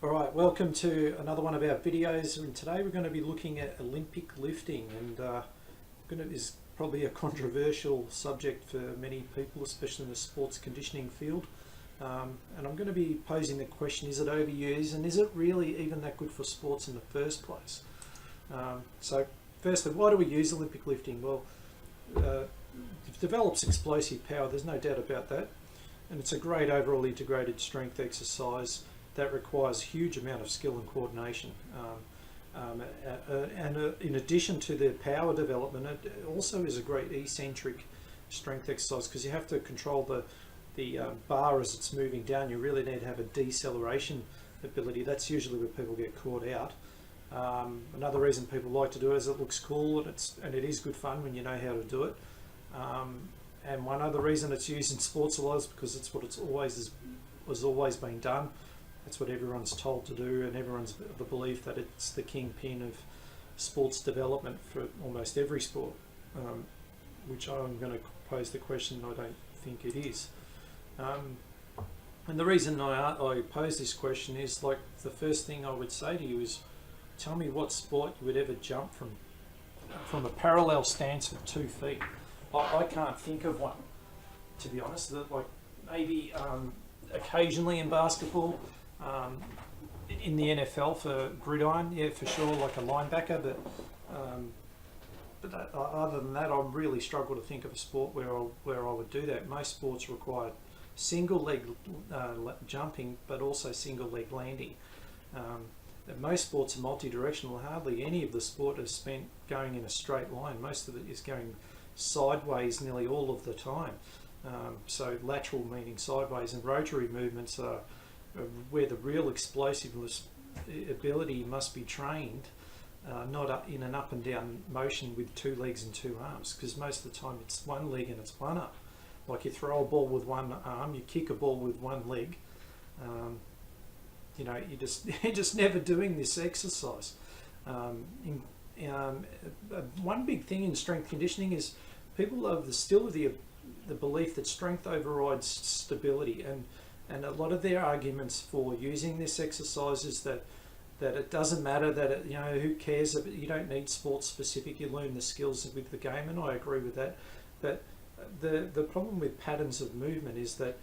Alright, welcome to another one of our videos, and today we're going to be looking at Olympic lifting, and is probably a controversial subject for many people, especially in the sports conditioning field. And I'm going to be posing the question, is it overused, and is it really even that good for sports in the first place? So firstly, why do we use Olympic lifting? Well, it develops explosive power, there's no doubt about that, and it's a great overall integrated strength exercise that requires a huge amount of skill and coordination. In addition to the power development, it also is a great eccentric strength exercise because you have to control the bar as it's moving down. You really need to have a deceleration ability. That's usually where people get caught out. Another reason people like to do it is it looks cool, and it is good fun when you know how to do it. And one other reason it's used in sports a lot is because it's what has always been done. That's what everyone's told to do, and everyone's the belief that it's the kingpin of sports development for almost every sport, which I'm going to pose the question, I don't think it is. And the reason I pose this question is, like, the first thing I would say to you is, tell me what sport you would ever jump from a parallel stance for 2 feet. I can't think of one, to be honest. Like maybe occasionally in basketball, in the NFL for gridiron, yeah, for sure, like a linebacker. But other than that, I really struggle to think of a sport where I would do that. Most sports require single leg jumping, but also single leg landing. Most sports are multi-directional. Hardly any of the sport is spent going in a straight line. Most of it is going sideways nearly all of the time. So lateral meaning sideways, and rotary movements are where the real explosiveness ability must be trained, not in an up and down motion with 2 legs and 2 arms, because most of the time it's 1 leg and it's 1 up. Like you throw a ball with 1 arm, you kick a ball with 1 leg. You're just never doing this exercise. One big thing in strength conditioning is people have still the belief that strength overrides stability, and a lot of their arguments for using this exercise is that it doesn't matter, that who cares, you don't need sports specific, you learn the skills with the game, and I agree with that. But the problem with patterns of movement is that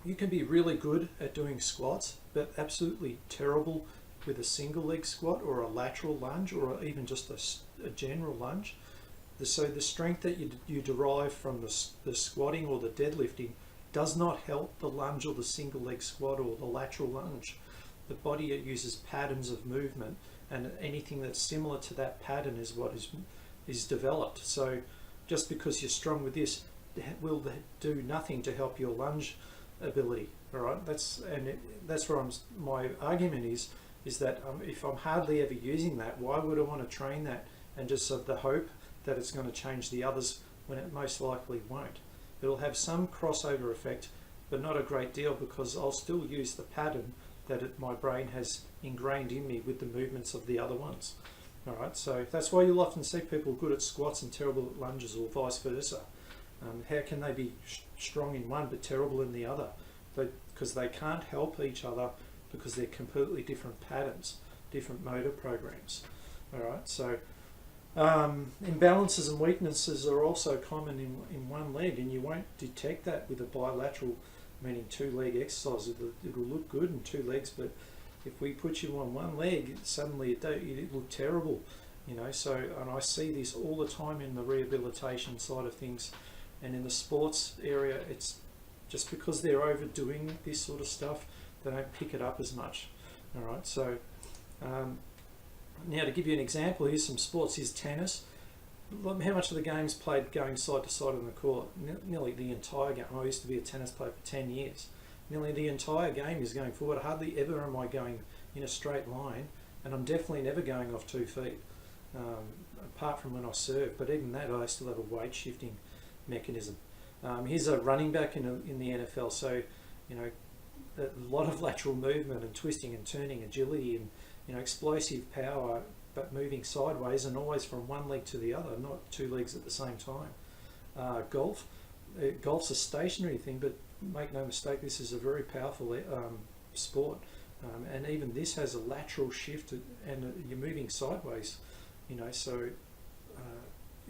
you can be really good at doing squats, but absolutely terrible with a single leg squat or a lateral lunge, or even just a general lunge. So the strength that you derive from the squatting or the deadlifting does not help the lunge or the single leg squat or the lateral lunge. The body uses patterns of movement, and anything that's similar to that pattern is what is developed. So just because you're strong with this will do nothing to help your lunge ability. All right, that's where my argument is that if I'm hardly ever using that, why would I want to train that and just have the hope that it's going to change the others when it most likely won't? It'll have some crossover effect, but not a great deal, because I'll still use the pattern that my brain has ingrained in me with the movements of the other ones. All right, so that's why you'll often see people good at squats and terrible at lunges, or vice versa. How can they be strong in one but terrible in the other? Because they can't help each other, because they're completely different patterns, different motor programs. All right, so imbalances and weaknesses are also common in one leg, and you won't detect that with a bilateral, meaning 2 leg exercise. It'll look good in 2 legs, but if we put you on 1 leg, suddenly it look terrible. So, and I see this all the time in the rehabilitation side of things, and in the sports area, it's just because they're overdoing this sort of stuff, they don't pick it up as much. All right, so now to give you an example, here's some sports. Here's tennis. How much of the game's played going side to side on the court? Nearly the entire game. I used to be a tennis player for 10 years. Nearly the entire game is going forward. Hardly ever am I going in a straight line, and I'm definitely never going off 2 feet, apart from when I serve. But even that, I still have a weight shifting mechanism. Here's a running back in the NFL. So, a lot of lateral movement and twisting and turning, agility, and explosive power, but moving sideways and always from 1 leg to the other, not 2 legs at the same time. Golf's a stationary thing, but make no mistake, this is a very powerful sport. And even this has a lateral shift and you're moving sideways, so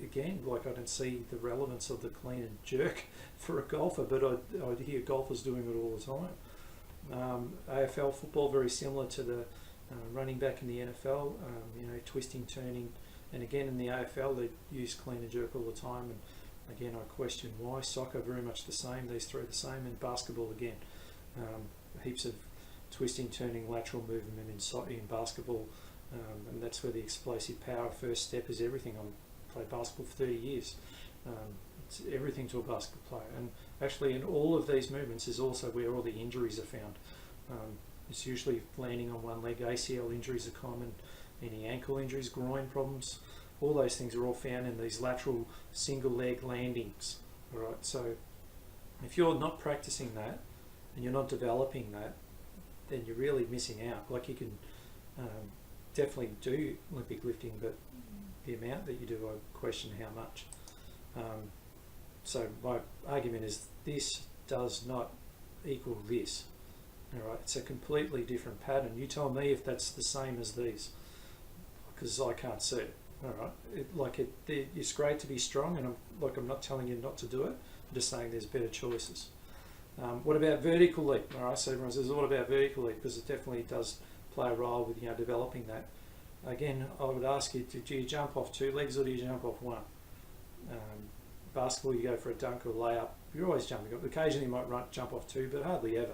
again, like, I don't see the relevance of the clean and jerk for a golfer, but I hear golfers doing it all the time. AFL football, very similar to the running back in the NFL, twisting, turning, and again in the AFL they use clean and jerk all the time, and again I question why. Soccer, very much the same, these three are the same, and basketball again, heaps of twisting, turning, lateral movement in basketball, and that's where the explosive power first step is everything. I've played basketball for 30 years. It's everything to a basketball player, and actually in all of these movements is also where all the injuries are found. It's usually landing on one leg. ACL injuries are common, any ankle injuries, groin problems, all those things are all found in these lateral single leg landings. All right, so if you're not practicing that and you're not developing that, then you're really missing out. Like, you can definitely do Olympic lifting, but the amount that you do, I question how much. So my argument is this does not equal this. All right, it's a completely different pattern. You tell me if that's the same as these, because I can't see it. All right, it's great to be strong, and I'm not telling you not to do it. I'm just saying there's better choices. What about vertical leap? All right, so everyone says, what about vertical leap? Because it definitely does play a role with developing that. Again, I would ask you, do you jump off two legs or do you jump off one? Basketball, you go for a dunk or layup. You're always jumping up. Occasionally you might jump off two, but hardly ever.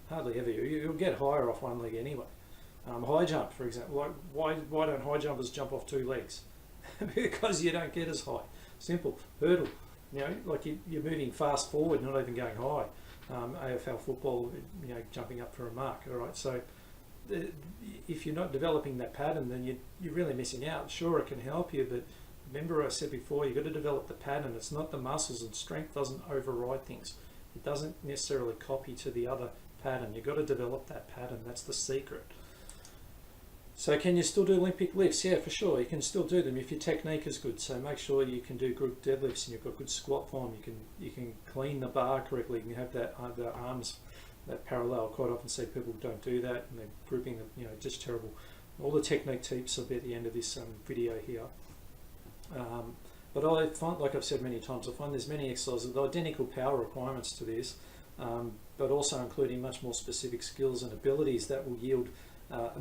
Hardly ever. You'll get higher off one leg anyway. High jump, for example. Why don't high jumpers jump off two legs? Because you don't get as high. Simple. Hurdle. You're moving fast forward, not even going high. AFL football, jumping up for a mark. All right. So if you're not developing that pattern, then you're really missing out. Sure, it can help you, but remember I said before, you've got to develop the pattern. It's not the muscles, and strength doesn't override things. It doesn't necessarily copy to the other pattern. You've got to develop that pattern. That's the secret. So can you still do Olympic lifts? Yeah, for sure. You can still do them if your technique is good. So make sure you can do good deadlifts and you've got good squat form. You can clean the bar correctly. You can have the arms that parallel. Quite often see people don't do that, and they're grouping them, just terrible. All the technique tips will be at the end of this video here. But I find, like I've said many times, I find there's many exercises with identical power requirements to this, but also including much more specific skills and abilities that will yield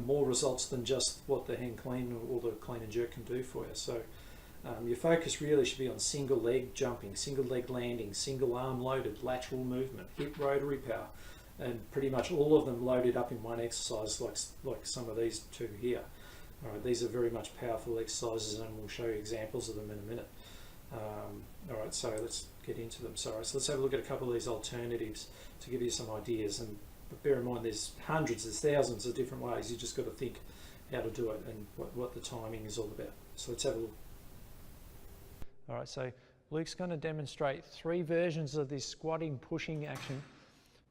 more results than just what the hang clean or the clean and jerk can do for you. So your focus really should be on single leg jumping, single leg landing, single arm loaded, lateral movement, hip rotary power, and pretty much all of them loaded up in one exercise, like some of these two here. All right, these are very much powerful exercises, and we'll show you examples of them in a minute. All right, so let's get into them. So let's have a look at a couple of these alternatives to give you some ideas. But bear in mind, there's hundreds, there's thousands of different ways. You just got to think how to do it and what the timing is all about. So let's have a look. All right, so Luke's going to demonstrate three versions of this squatting, pushing action.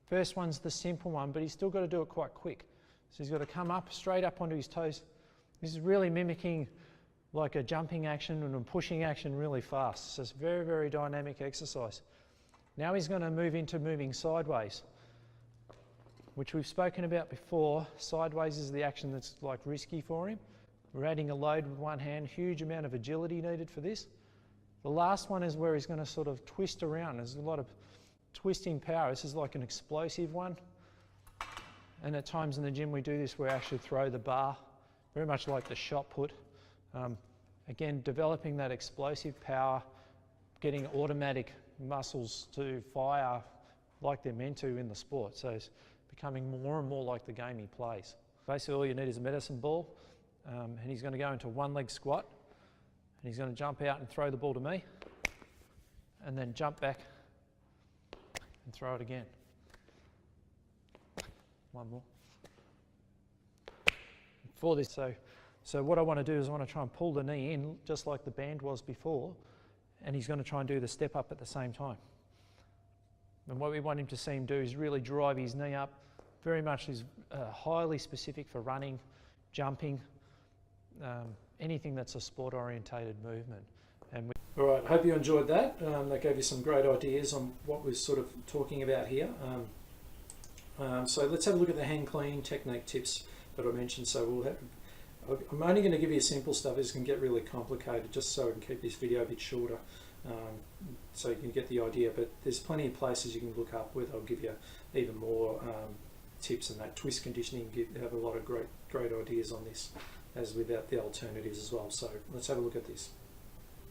First one's the simple one, but he's still got to do it quite quick. So he's got to come up, straight up onto his toes. This is really mimicking like a jumping action and a pushing action really fast. So it's a very, very dynamic exercise. Now he's going to move into moving sideways, which we've spoken about before. Sideways is the action that's like risky for him. We're adding a load with one hand, huge amount of agility needed for this. The last one is where he's going to sort of twist around. There's a lot of twisting power. This is like an explosive one. And at times in the gym we do this where we actually throw the bar, very much like the shot put. Again, developing that explosive power, getting automatic muscles to fire like they're meant to in the sport. So it's becoming more and more like the game he plays. Basically all you need is a medicine ball, and he's going to go into one leg squat, and he's going to jump out and throw the ball to me, and then jump back and throw it again. One more. For this, so what I want to do is I want to try and pull the knee in just like the band was before, and he's going to try and do the step up at the same time. And what we want him to see him do is really drive his knee up. Very much is highly specific for running, jumping, anything that's a sport orientated movement. All right, hope you enjoyed that. That gave you some great ideas on what we're sort of talking about here. So let's have a look at the hand clean technique tips that I mentioned. So I'm only going to give you simple stuff. This can get really complicated, just so I can keep this video a bit shorter, so you can get the idea. But there's plenty of places you can look up where they'll give you even more tips, and that twist conditioning have a lot of great ideas on this, as without the alternatives as well. So let's have a look at this.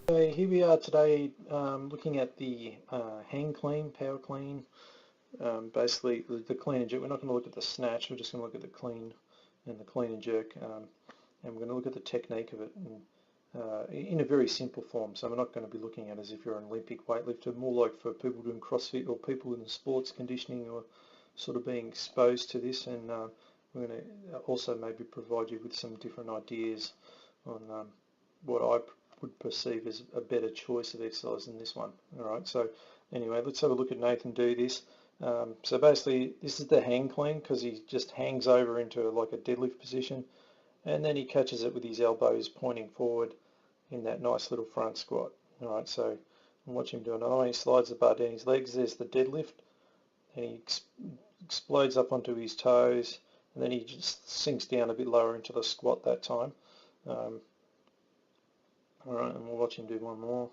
So here we are today, looking at the hand clean, power clean. Basically the clean and jerk. We're not going to look at the snatch, we're just going to look at the clean and the clean and jerk, and we're going to look at the technique of it in a very simple form. So we're not going to be looking at it as if you're an Olympic weightlifter, more like for people doing CrossFit or people in the sports conditioning or sort of being exposed to this, and we're going to also maybe provide you with some different ideas on what I would perceive as a better choice of exercise than this one. Alright, so anyway, let's have a look at Nathan do this. So basically this is the hang clean, because he just hangs over into like a deadlift position, and then he catches it with his elbows pointing forward in that nice little front squat. Alright, so watch him do another one. He slides the bar down his legs, there's the deadlift, and he explodes up onto his toes, and then he just sinks down a bit lower into the squat that time. Alright, and we'll watch him do one more.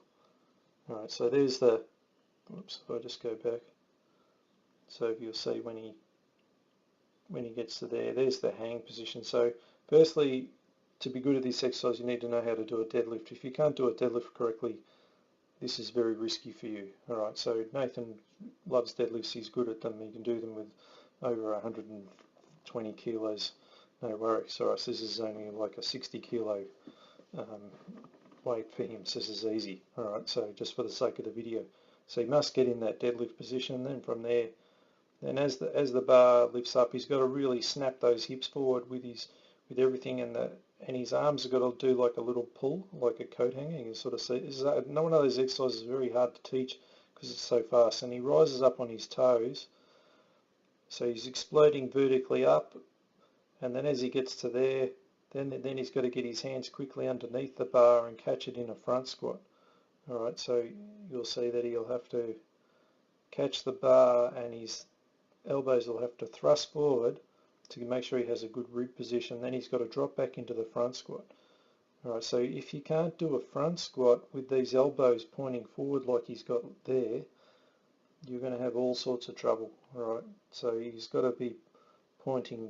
Alright, so there's the, oops, if I just go back. So you'll see when he gets to there, there's the hang position. So firstly, to be good at this exercise, you need to know how to do a deadlift. If you can't do a deadlift correctly, this is very risky for you. Alright, so Nathan loves deadlifts, he's good at them, he can do them with over 120 kilos, no worries. Alright, so this is only like a 60 kilo weight for him, so this is easy. Alright, so just for the sake of the video. So he must get in that deadlift position, and then from there, then as the bar lifts up, he's got to really snap those hips forward with everything, and his arms have got to do like a little pull, like a coat hanger. You can sort of see. One of those exercises is very hard to teach because it's so fast. And he rises up on his toes, so he's exploding vertically up, and then as he gets to there, then he's got to get his hands quickly underneath the bar and catch it in a front squat. Alright, so you'll see that he'll have to catch the bar, and his elbows will have to thrust forward to make sure he has a good rib position. Then he's got to drop back into the front squat. Alright, so if you can't do a front squat with these elbows pointing forward like he's got there, you're going to have all sorts of trouble. Alright, so he's got to be pointing,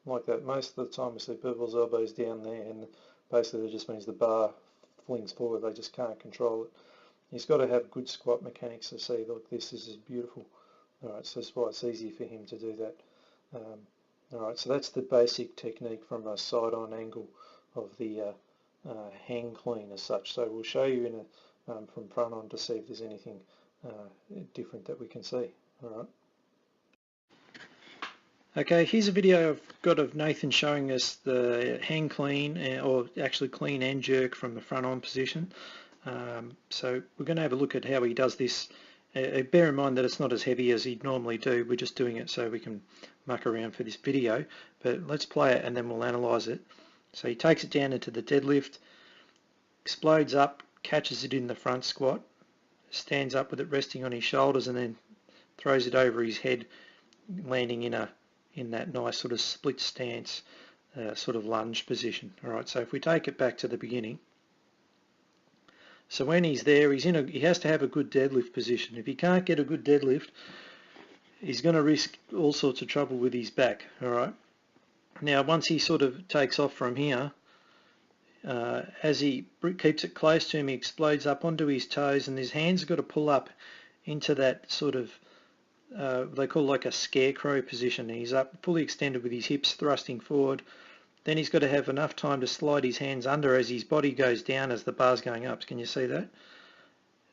like that. Most of the time we see people's elbows down there, and basically that just means the bar flings forward, they just can't control it. He's got to have good squat mechanics to see, look, this is beautiful. Alright, so that's why it's easy for him to do that. Alright, so that's the basic technique from a side-on angle of the hang clean as such. So we'll show you from front on to see if there's anything different that we can see. Alright. Okay, here's a video I've got of Nathan showing us the hang clean, or actually clean and jerk from the front on position. So we're going to have a look at how he does this. Bear in mind that it's not as heavy as he'd normally do, we're just doing it so we can muck around for this video, but let's play it and then we'll analyse it. So he takes it down into the deadlift, explodes up, catches it in the front squat, stands up with it resting on his shoulders, and then throws it over his head, landing in that nice sort of split stance, sort of lunge position. Alright, so if we take it back to the beginning, so when he's there, he has to have a good deadlift position. If he can't get a good deadlift, he's going to risk all sorts of trouble with his back. Alright, now once he sort of takes off from here, as he keeps it close to him, he explodes up onto his toes, and his hands have got to pull up into that sort of they call like a scarecrow position. He's up fully extended with his hips thrusting forward. Then he's got to have enough time to slide his hands under as his body goes down as the bar's going up. Can you see that?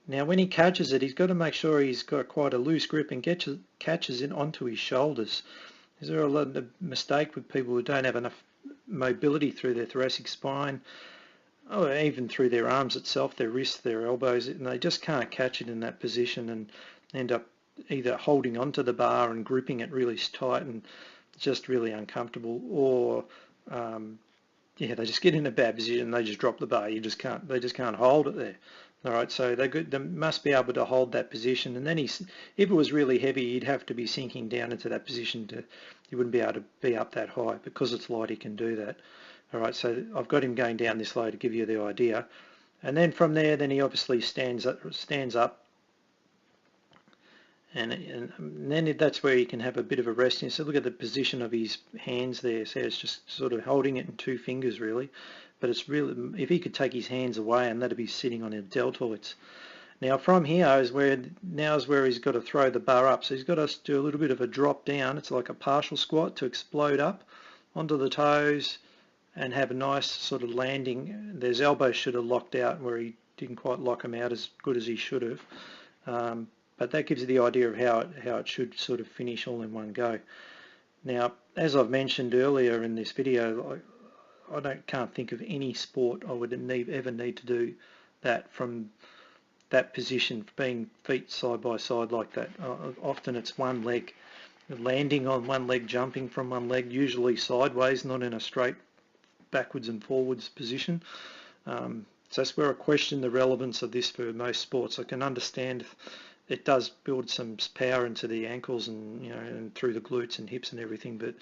Now when he catches it, he's got to make sure he's got quite a loose grip and catches it onto his shoulders. Is there a lot of mistake with people who don't have enough mobility through their thoracic spine, or even through their arms itself, their wrists, their elbows, and they just can't catch it in that position and end up either holding onto the bar and gripping it really tight and just really uncomfortable, or they just get in a bad position and they just drop the bar. They just can't hold it there. All right, so they must be able to hold that position, and then if it was really heavy, he'd have to be sinking down into that position he wouldn't be able to be up that high. Because it's light, he can do that. All right, so I've got him going down this low to give you the idea, and then from there, then he obviously stands up, and then that's where he can have a bit of a rest. So look at the position of his hands there. So it's just sort of holding it in 2 fingers really, but it's really, if he could take his hands away and that'd be sitting on a deltoids. Now from here is where he's got to throw the bar up. So he's got to do a little bit of a drop down. It's like a partial squat to explode up onto the toes and have a nice sort of landing. His elbows should have locked out where he didn't quite lock them out as good as he should have. But that gives you the idea of how it should sort of finish all in one go. Now, as I've mentioned earlier in this video, I can't think of any sport I would ever need to do that from that position, being feet side by side like that. Often it's one leg, landing on one leg, jumping from one leg, usually sideways, not in a straight backwards and forwards position. So that's where I question the relevance of this for most sports. I can understand it does build some power into the ankles and and through the glutes and hips and everything, but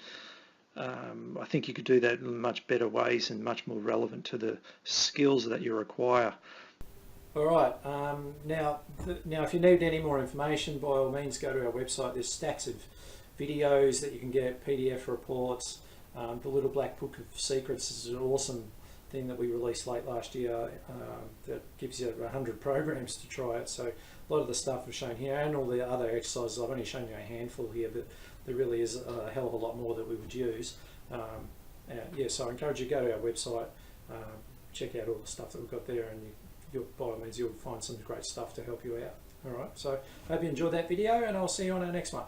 I think you could do that in much better ways and much more relevant to the skills that you require. All right. Now, if you need any more information, by all means, go to our website. There's stacks of videos that you can get, PDF reports. The Little Black Book of Secrets is an awesome thing that we released late last year that gives you 100 programs to try it. So a lot of the stuff we've shown here and all the other exercises, I've only shown you a handful here, but there really is a hell of a lot more that we would use. So I encourage you to go to our website, check out all the stuff that we've got there, and by all means you'll find some great stuff to help you out. All right, so hope you enjoyed that video, and I'll see you on our next one.